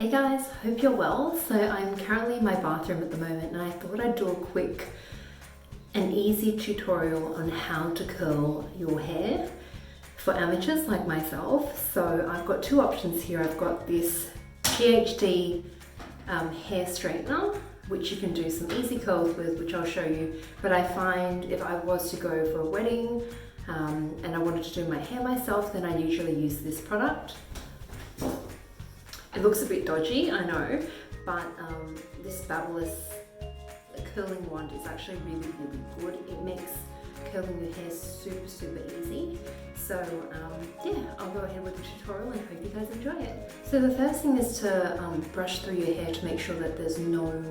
Hey guys, hope you're well. So I'm currently in my bathroom at the moment and I thought I'd do a quick and easy tutorial on how to curl your hair for amateurs like myself. So I've got two options here. I've got this PhD hair straightener, which you can do some easy curls with, which I'll show you. But I find if I was to go for a wedding and I wanted to do my hair myself, then I usually use this product. It looks a bit dodgy, I know, but this Babyliss curling wand is actually really good. It makes curling your hair super easy. So yeah, I'll go ahead with the tutorial and hope you guys enjoy it. So the first thing is to brush through your hair to make sure that there's no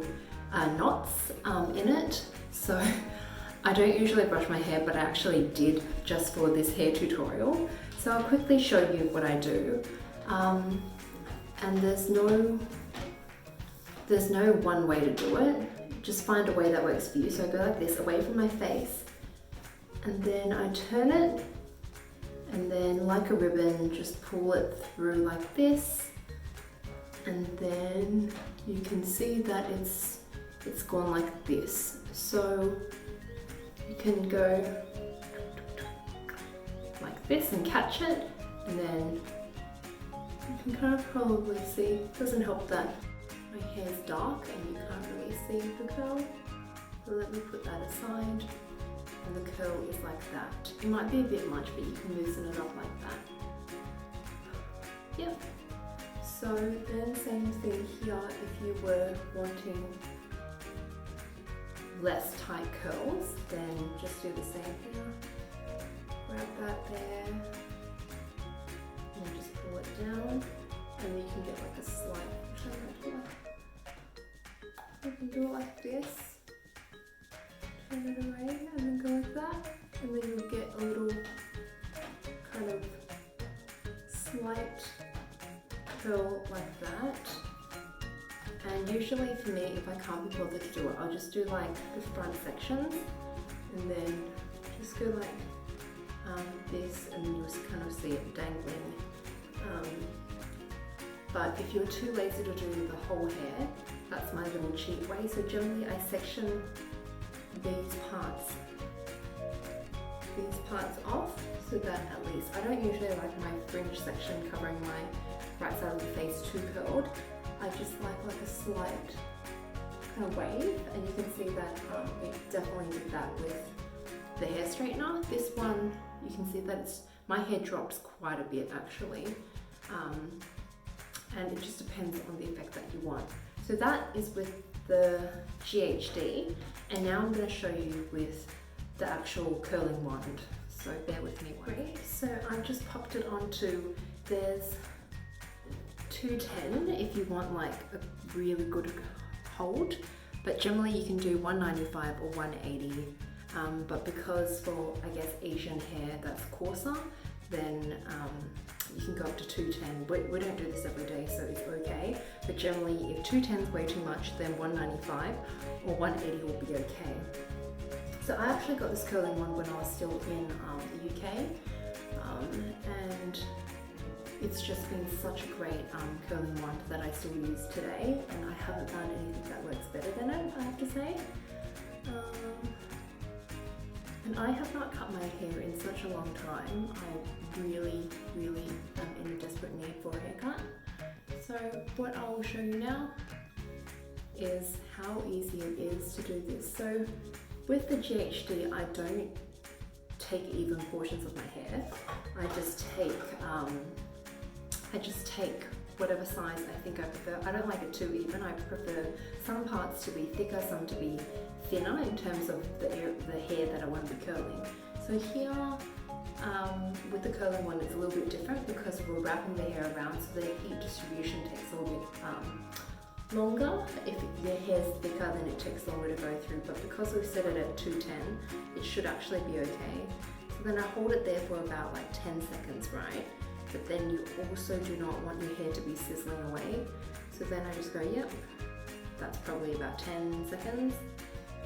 knots in it. So I don't usually brush my hair, but I actually did just for this hair tutorial. So I'll quickly show you what I do. And there's no one way to do it. Just find a way that works for you. So I go like this, away from my face, and then I turn it, and then like a ribbon, just pull it through like this, and then you can see that it's gone like this. So you can go like this and catch it, and then you can kind of probably see, it doesn't help that my hair's dark and you can't really see the curl. So let me put that aside, and the curl is like that. It might be a bit much, but you can loosen it up like that. Yep. So then same thing here, if you were wanting less tight curls, then just do the same here. Grab that there, and just pull it down, and then you can get like a slight turn right here. You can do it like this, turn it away, and then go like that, and then you'll get a little kind of slight curl like that. And usually for me, if I can't be bothered to do it, I'll just do like the front sections, and then just go like this, and you'll kind of see it dangling. But if you're too lazy to do the whole hair, that's my little cheat way. So generally I section these parts off, so that at least, I don't usually like my fringe section covering my right side of the face too curled. I just like a slight kind of wave, and you can see that it definitely did that with the hair straightener. This one, you can see that my hair drops quite a bit actually, and it just depends on the effect that you want. So that is with the GHD, and now I'm going to show you with the actual curling wand. So bear with me. Great. So I've just popped it onto, there's 210 if you want like a really good hold, but generally you can do 195 or 180. But because for, I guess, Asian hair that's coarser, then you can go up to 210. We don't do this every day, so it's okay. But generally, if 210 is way too much, then 195 or 180 will be okay. So I actually got this curling one when I was still in the UK, and it's just been such a great curling wand that I still use today, and I haven't found anything that works better than it, I have to say. And I have not cut my hair in such a long time. I really am in a desperate need for a haircut. So what I will show you now is how easy it is to do this. So with the GHD, I don't take even portions of my hair. I just take whatever size I think I prefer. I don't like it too even. I prefer some parts to be thicker, some to be thinner in terms of the hair that I want to be curling. So here, with the curling one, it's a little bit different because we're wrapping the hair around, so the heat distribution takes a little bit longer. If your hair's thicker, then it takes longer to go through, but because we've set it at 210, it should actually be okay. So then I hold it there for about like 10 seconds, right? But then you also do not want your hair to be sizzling away. So then I just go, yep, that's probably about 10 seconds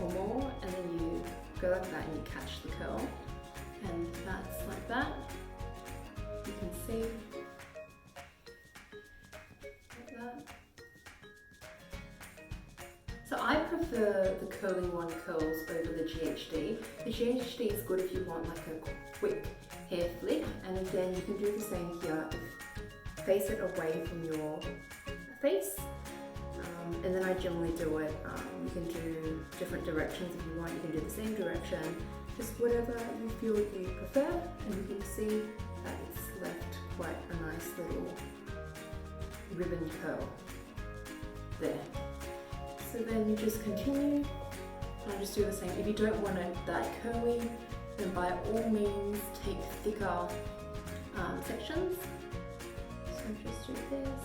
or more, and then you go like that and you catch the curl, and that's like that. You can see like that. the curling one curls over the GHD. The GHD is good if you want like a quick hair flick, and again you can do the same here. Face it away from your face, and then I generally do it, you can do different directions if you want, you can do the same direction, just whatever you feel you prefer, and you can see that it's left quite a nice little ribbon curl there. So then you just continue, and I just do the same. If you don't want it that curly, then by all means take thicker sections. So just do this.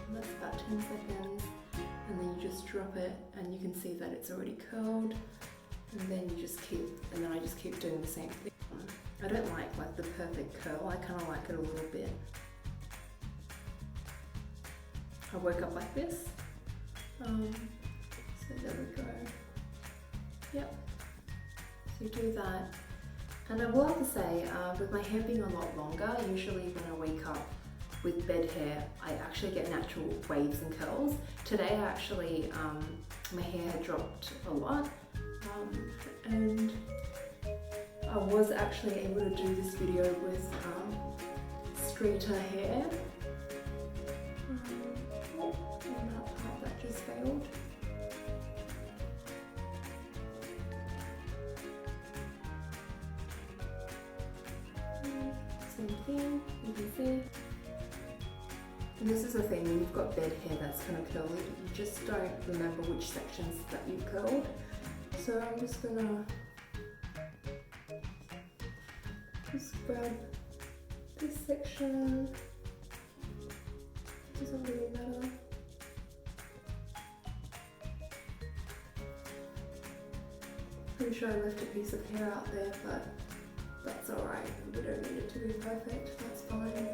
And that's about 10 seconds, and then you just drop it, and you can see that it's already curled. And then you just keep, and then I just keep doing the same thing. I don't like the perfect curl. I kind of like it a little bit. I woke up like this. So there we go. Yep. So you do that. And I will have to say, with my hair being a lot longer, usually when I wake up with bed hair, I actually get natural waves and curls. Today I actually, my hair had dropped a lot, and I was actually able to do this video with straighter hair. And that part that just failed. Same thing, you can see. And this is the thing, when you've got bed hair that's kind of curly, you just don't remember which sections that you curled. So I'm just gonna grab this section. Doesn't really matter. Pretty sure I left a piece of hair out there, but that's alright. We don't need it to be perfect, that's fine.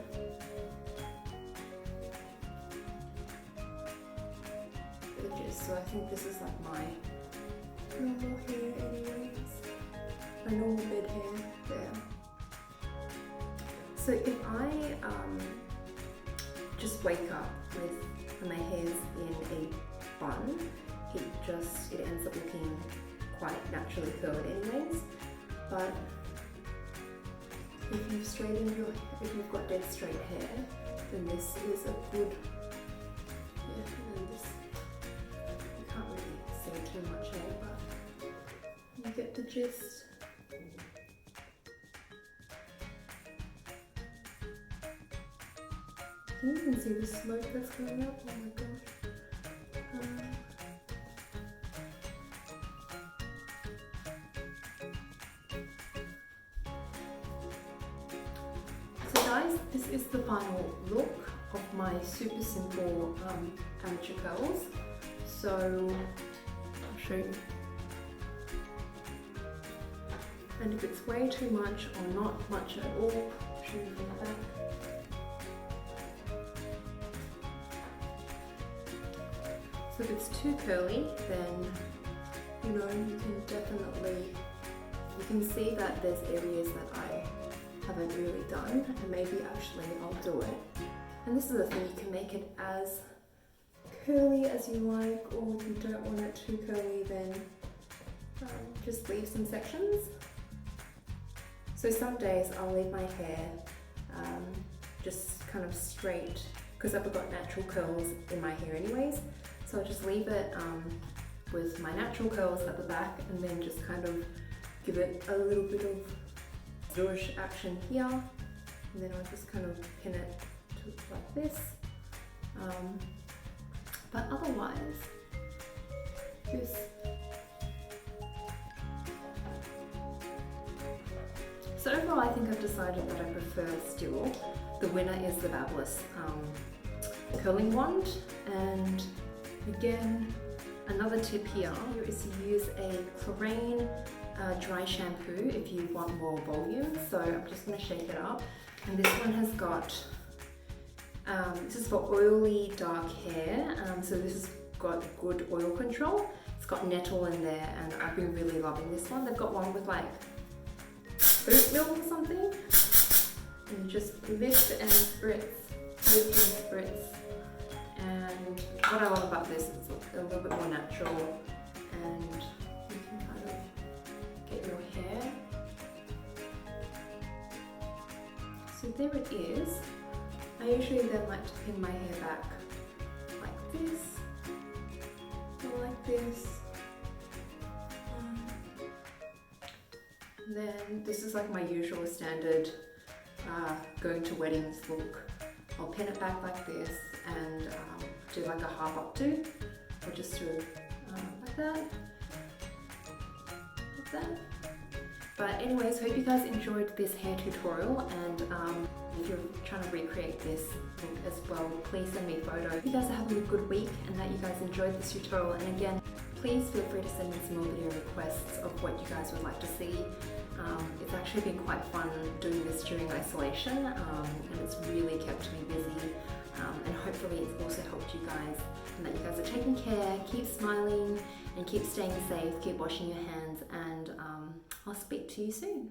So I think this is like my normal hair anyways. My normal bed hair there. So if I just wake up with my hair's in a bun, it ends up looking quite naturally curled anyways. But if you've got dead straight hair, then this is a good, and then this, you can't really see too much hair, but you get the gist. You can see the smoke that's coming up, oh my gosh. So guys, this is the final look of my super simple amateur curls. So I'll show you. And if it's way too much or not much at all, I'll show you from the back. So if it's too curly, then you can see that there's areas that I haven't really done, and maybe actually I'll do it. And this is the thing, you can make it as curly as you like, or if you don't want it too curly, then just leave some sections. So some days I'll leave my hair just kind of straight, because I've got natural curls in my hair anyways. So I'll just leave it with my natural curls at the back, and then just kind of give it a little bit of zhuzh action here, and then I'll just kind of pin it to like this. But otherwise, this. So overall, I think I've decided that I prefer still. The winner is the Babyliss curling wand, and again, another tip here is to use a Klorane dry shampoo if you want more volume. So I'm just going to shake it up, and this one has got, this is for oily dark hair, so this has got good oil control. It's got nettle in there, and I've been really loving this one. They've got one with like oat milk or something, and you just lift and spritz, lift and spritz, and And what I love about this is it's a little bit more natural, and you can kind of get your hair. So there it is. I usually then like to pin my hair back like this, or like this. And then this is like my usual standard going to weddings look. I'll pin it back like this and do like a half up to, or just do like that, like that. But anyways, hope you guys enjoyed this hair tutorial, and if you're trying to recreate this look as well, please send me a photo. Hope you guys are having a good week and that you guys enjoyed this tutorial, and again, please feel free to send me some more video requests of what you guys would like to see. It's actually been quite fun doing this during isolation, and it's really kept me busy, and hopefully it's also helped you guys, and that you guys are taking care, keep smiling and keep staying safe, keep washing your hands, and I'll speak to you soon.